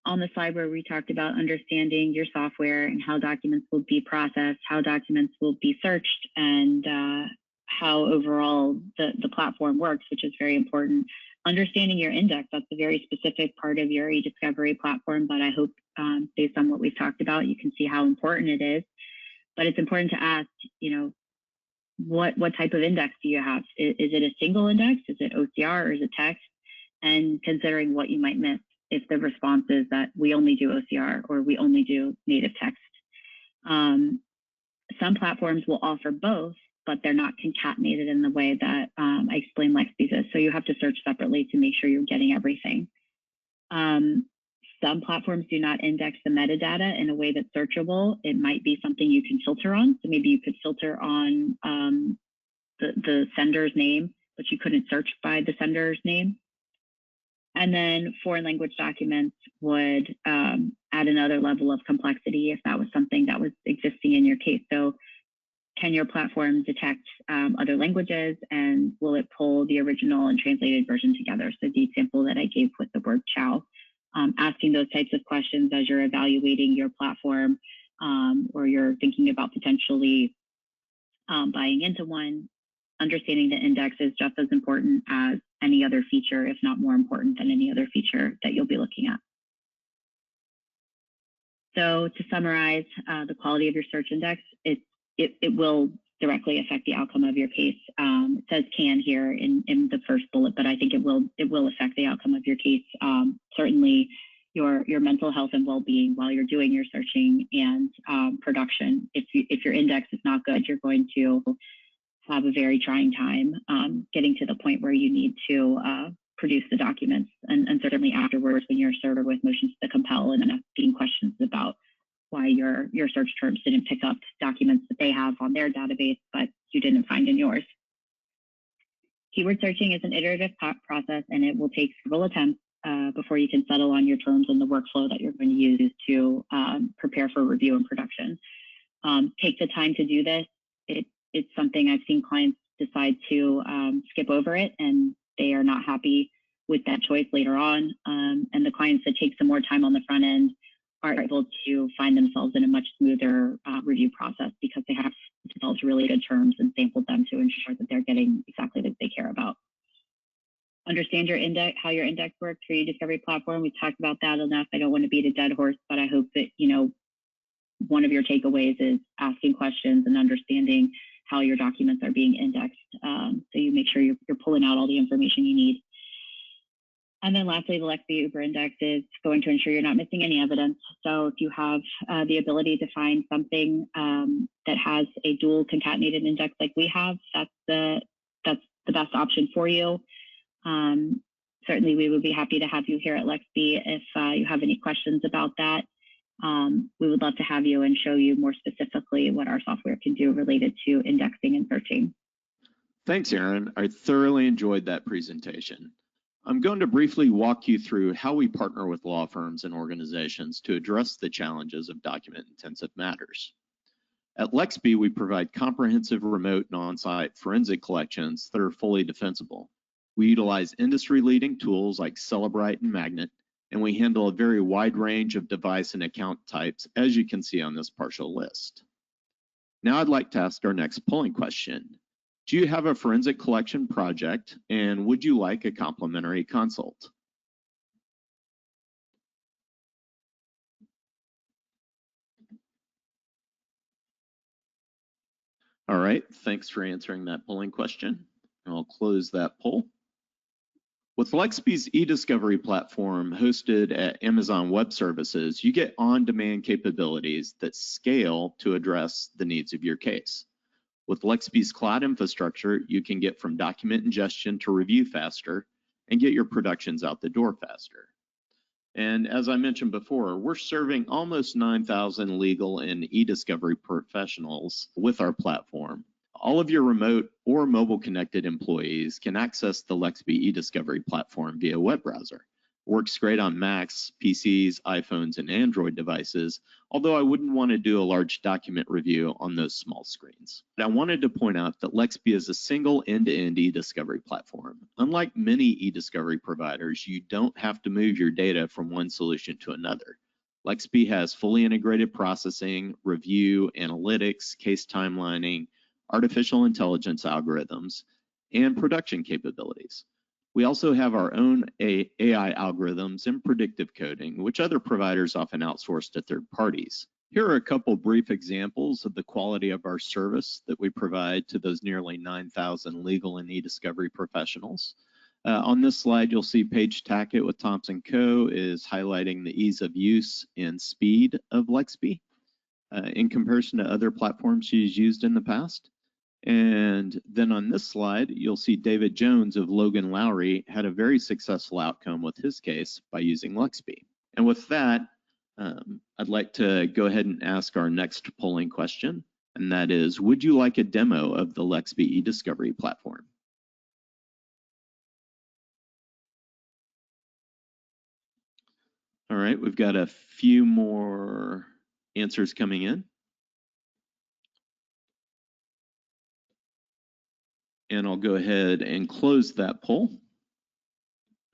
on the slide where we talked about understanding your software and how documents will be processed, how documents will be searched, and how overall the platform works, which is very important. Understanding your index, that's a very specific part of your eDiscovery platform, but I hope based on what we've talked about, you can see how important it is. But it's important to ask, what type of index do you have? Is it a single index? Is it OCR or is it text? And considering what you might miss if the response is that we only do OCR or we only do native text. Some platforms will offer both, but they're not concatenated in the way that I explained Lexis is. So you have to search separately to make sure you're getting everything. Some platforms do not index the metadata in a way that's searchable. It might be something you can filter on. So maybe you could filter on the sender's name, but you couldn't search by the sender's name. And then foreign language documents would add another level of complexity if that was something that was existing in your case. So can your platform detect other languages, and will it pull the original and translated version together? So the example that I gave with the word ciao, asking those types of questions as you're evaluating your platform or you're thinking about potentially buying into one. Understanding the index is just as important as any other feature, if not more important than any other feature that you'll be looking at. So to summarize, the quality of your search index, it will directly affect the outcome of your case. It says can here in the first bullet, but I think it will affect the outcome of your case. Certainly your mental health and well-being while you're doing your searching and production. If your index is not good, you're going to have a very trying time getting to the point where you need to produce the documents, and certainly afterwards when you're served with motions to compel and asking questions about why your search terms didn't pick up documents that they have on their database, but you didn't find in yours. Keyword searching is an iterative process, and it will take several attempts before you can settle on your terms and the workflow that you're going to use to prepare for review and production. Take the time to do this. It's something I've seen clients decide to skip over it, and they are not happy with that choice later on. And the clients that take some more time on the front end are able to find themselves in a much smoother review process because they have developed really good terms and sampled them to ensure that they're getting exactly what they care about. Understand your index, how your index works for your eDiscovery platform. We talked about that enough. I don't want to beat a dead horse, but I hope that, one of your takeaways is asking questions and understanding how your documents are being indexed. So you make sure you're pulling out all the information you need. And then lastly, the Lexis Uber Index is going to ensure you're not missing any evidence. So if you have the ability to find something that has a dual concatenated index like we have, that's the best option for you. Certainly, we would be happy to have you here at Lexis if you have any questions about that. We would love to have you and show you more specifically what our software can do related to indexing and searching. Thanks, Erin. I thoroughly enjoyed that presentation. I'm going to briefly walk you through how we partner with law firms and organizations to address the challenges of document-intensive matters. At Lexis, we provide comprehensive remote and on-site forensic collections that are fully defensible. We utilize industry-leading tools like Cellebrite and Magnet, and we handle a very wide range of device and account types, as you can see on this partial list. Now I'd like to ask our next polling question. Do you have a forensic collection project, and would you like a complimentary consult? All right, thanks for answering that polling question. I'll close that poll. With Lexis eDiscovery platform hosted at Amazon Web Services, you get on-demand capabilities that scale to address the needs of your case. With Lexis cloud infrastructure, you can get from document ingestion to review faster and get your productions out the door faster. And as I mentioned before, we're serving almost 9,000 legal and eDiscovery professionals with our platform. All of your remote or mobile connected employees can access the Lexis eDiscovery platform via web browser. Works great on Macs, PCs, iPhones, and Android devices, although I wouldn't want to do a large document review on those small screens. But I wanted to point out that Lexis is a single end-to-end eDiscovery platform. Unlike many eDiscovery providers, you don't have to move your data from one solution to another. Lexis has fully integrated processing, review, analytics, case timelining, artificial intelligence algorithms, and production capabilities. We also have our own AI algorithms and predictive coding, which other providers often outsource to third parties. Here are a couple brief examples of the quality of our service that we provide to those nearly 9,000 legal and eDiscovery professionals. On this slide, you'll see Paige Tackett with Thompson Co. is highlighting the ease of use and speed of Lexis in comparison to other platforms she's used in the past. And then on this slide, you'll see David Jones of Logan Lowry had a very successful outcome with his case by using Lexis. And with that, I'd like to go ahead and ask our next polling question, and that is, would you like a demo of the Lexis eDiscovery platform? All right, we've got a few more answers coming in. And I'll go ahead and close that poll.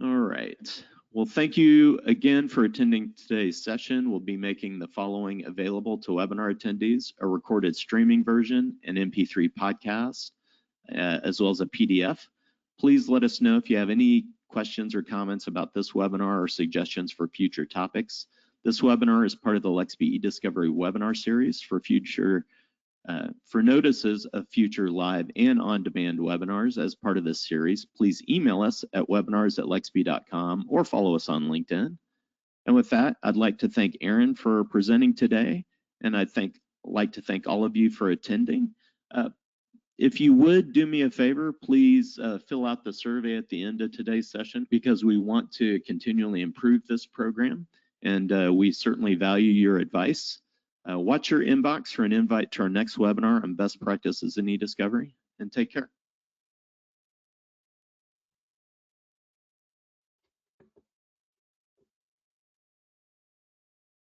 All right. Well, thank you again for attending today's session. We'll be making the following available to webinar attendees: a recorded streaming version, an MP3 podcast, as well as a PDF. Please let us know if you have any questions or comments about this webinar or suggestions for future topics. This webinar is part of the Lexis eDiscovery webinar series. For notices of future live and on-demand webinars as part of this series, please email us at webinars@lexis.com or follow us on LinkedIn. And with that, I'd like to thank Erin for presenting today, and I'd like to thank all of you for attending. If you would do me a favor, please fill out the survey at the end of today's session, because we want to continually improve this program, and we certainly value your advice. Watch your inbox for an invite to our next webinar on best practices in eDiscovery, and take care.